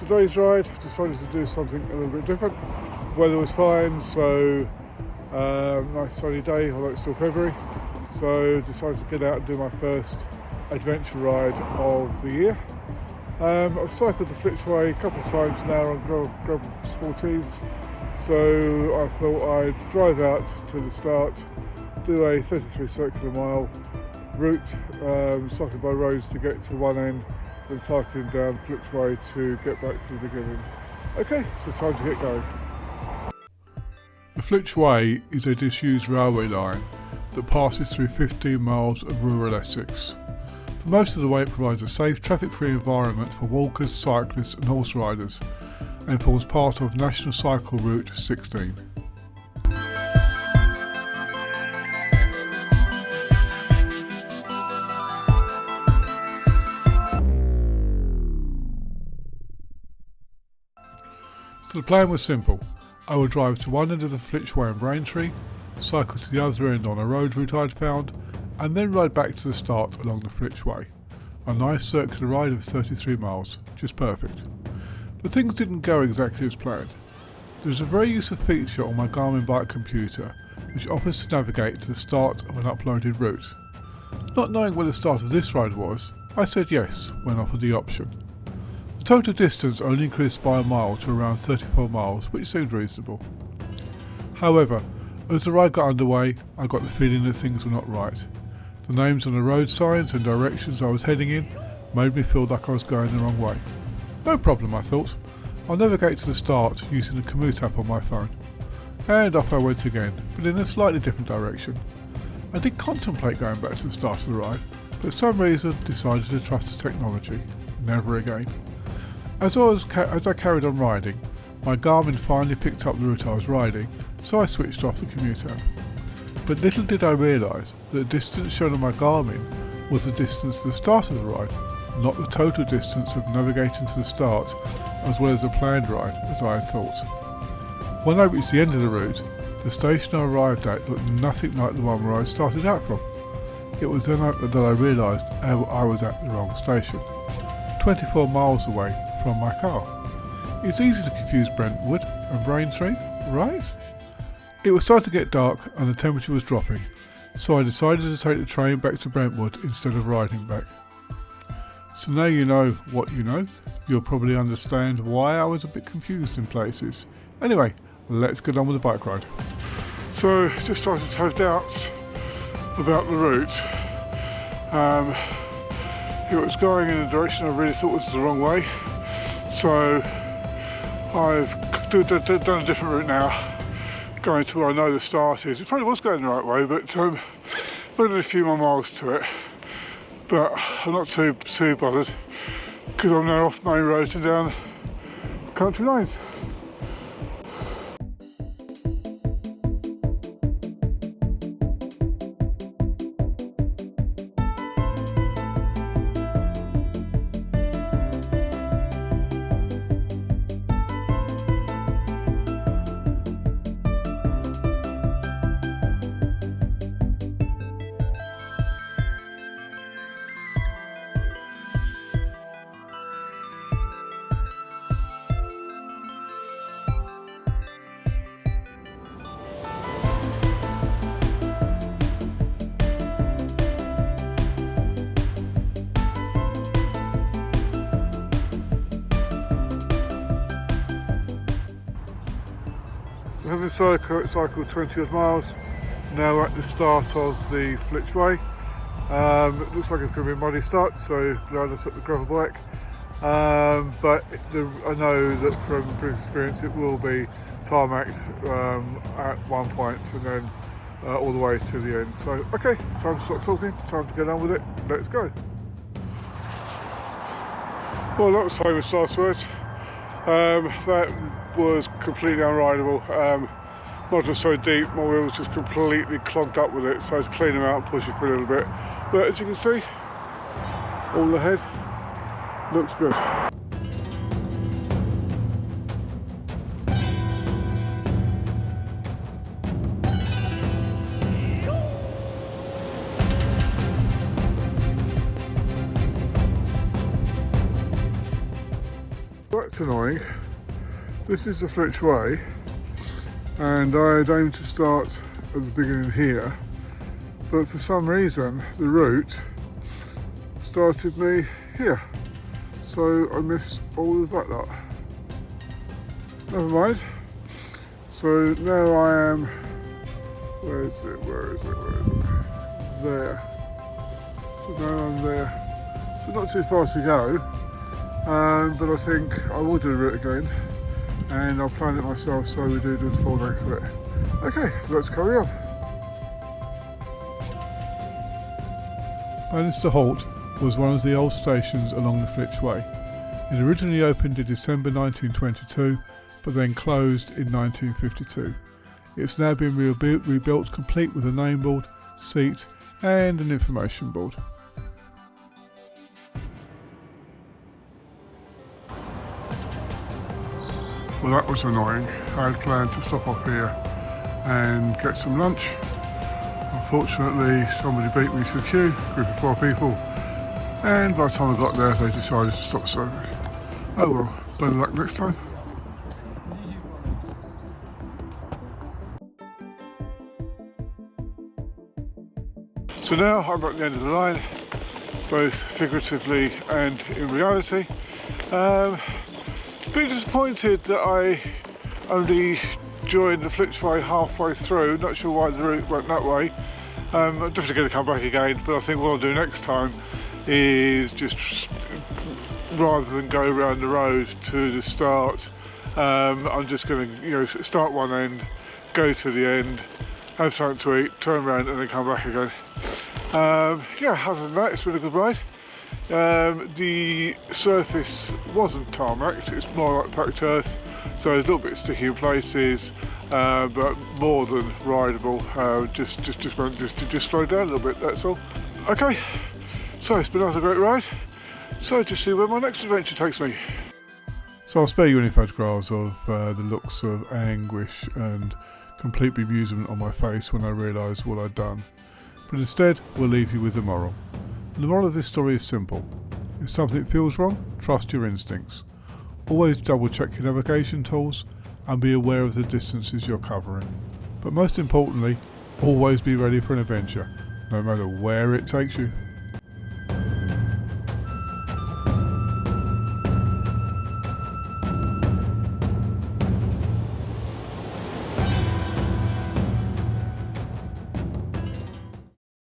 today's ride, decided to do something a little bit different. Weather was fine, so nice sunny day, although it's still February. So decided to get out and do my first adventure ride of the year. I've cycled the Flitch Way a couple of times now on gravel sportives, so I thought I'd drive out to the start, do a 33 circular mile route, cycling by roads to get to one end, then cycling down Flitch Way to get back to the beginning. Okay, so time to get going. The Flitch Way is a disused railway line that passes through 15 miles of rural Essex. For most of the way it provides a safe, traffic-free environment for walkers, cyclists and horse riders, and forms part of National Cycle Route 16. So the plan was simple. I would drive to one end of the Flitch Way in Braintree, cycle to the other end on a road route I'd found, and then ride back to the start along the Flitch Way. A nice circular ride of 33 miles, just perfect. But things didn't go exactly as planned. There's a very useful feature on my Garmin bike computer which offers to navigate to the start of an uploaded route. Not knowing where the start of this ride was, I said yes when offered the option. The total distance only increased by a mile to around 34 miles, which seemed reasonable. However, as the ride got underway, I got the feeling that things were not right. The names on the road signs and directions I was heading in made me feel like I was going the wrong way. No problem, I thought. I'll navigate to the start using the Komoot app on my phone. And off I went again, but in a slightly different direction. I did contemplate going back to the start of the ride, but for some reason decided to trust the technology. Never again. As I carried on riding, my Garmin finally picked up the route I was riding, so I switched off the Komoot app. But little did I realise that the distance shown on my Garmin was the distance to the start of the ride, not the total distance of navigating to the start, as well as the planned ride, as I had thought. When I reached the end of the route, the station I arrived at looked nothing like the one where I started out from. It was then that I realised I was at the wrong station, 24 miles away from my car. It's easy to confuse Brentwood and Braintree, right? It was starting to get dark and the temperature was dropping, so I decided to take the train back to Brentwood instead of riding back. So now you know what you know, you'll probably understand why I was a bit confused in places. Anyway, let's get on with the bike ride. So, just started to have doubts about the route. It was going in a direction I really thought was the wrong way, so I've done a different route now, going to where I know the start is. It probably was going the right way, but put a few more miles to it. But I'm not too bothered because I'm now off main road and down country lanes. So having cycled 20 odd miles, now at the start of the Flitch Way. It looks like it's going to be a muddy start, so glad I took the gravel bike. But I know that from previous experience it will be tarmacked at one point and then all the way to the end. So okay, time to stop talking, time to get on with it, let's go. Well, that was famous last words. That was completely unrideable. Mud was so deep, my wheels just completely clogged up with it, so I had to clean them out and push it for a little bit. But as you can see, all ahead looks good. that's annoying. This is the Flitch Way, and I had aimed to start at the beginning here, but for some reason the route started me here, so I missed all of that lot. Never mind. So now I am, where is it? There. So now I'm there. So not too far to go, but I think I will do the route again, and I'll plan it myself so we do the full length of it. Okay, let's carry on. Bannister Halt was one of the old stations along the Flitch Way. It originally opened in December 1922, but then closed in 1952. It's now been rebuilt complete with a name board, seat and an information board. Well, that was annoying. I had planned to stop off here and get some lunch. Unfortunately, somebody beat me to the queue, a group of 4 people, and by the time I got there they decided to stop serving. Oh well, better luck next time. So now I'm at the end of the line, both figuratively and in reality. A bit disappointed that I only joined the Flitch Way halfway through, not sure why the route went that way. I'm definitely going to come back again, but I think what I'll do next time is just, rather than go around the road to the start, I'm just going to start one end, go to the end, have something to eat, turn around and then come back again. Yeah, other than that, it's been a good ride. The surface wasn't tarmacked, it's more like packed earth, so it's a little bit sticky in places, but more than rideable. Just slow down a little bit, that's all. Okay, so it's been another great ride, so just see where my next adventure takes me. So I'll spare you any photographs of the looks of anguish and complete bemusement on my face when I realised what I'd done. But instead, we'll leave you with the moral. And the moral of this story is simple. If something feels wrong, trust your instincts. Always double check your navigation tools and be aware of the distances you're covering. But most importantly, always be ready for an adventure, no matter where it takes you.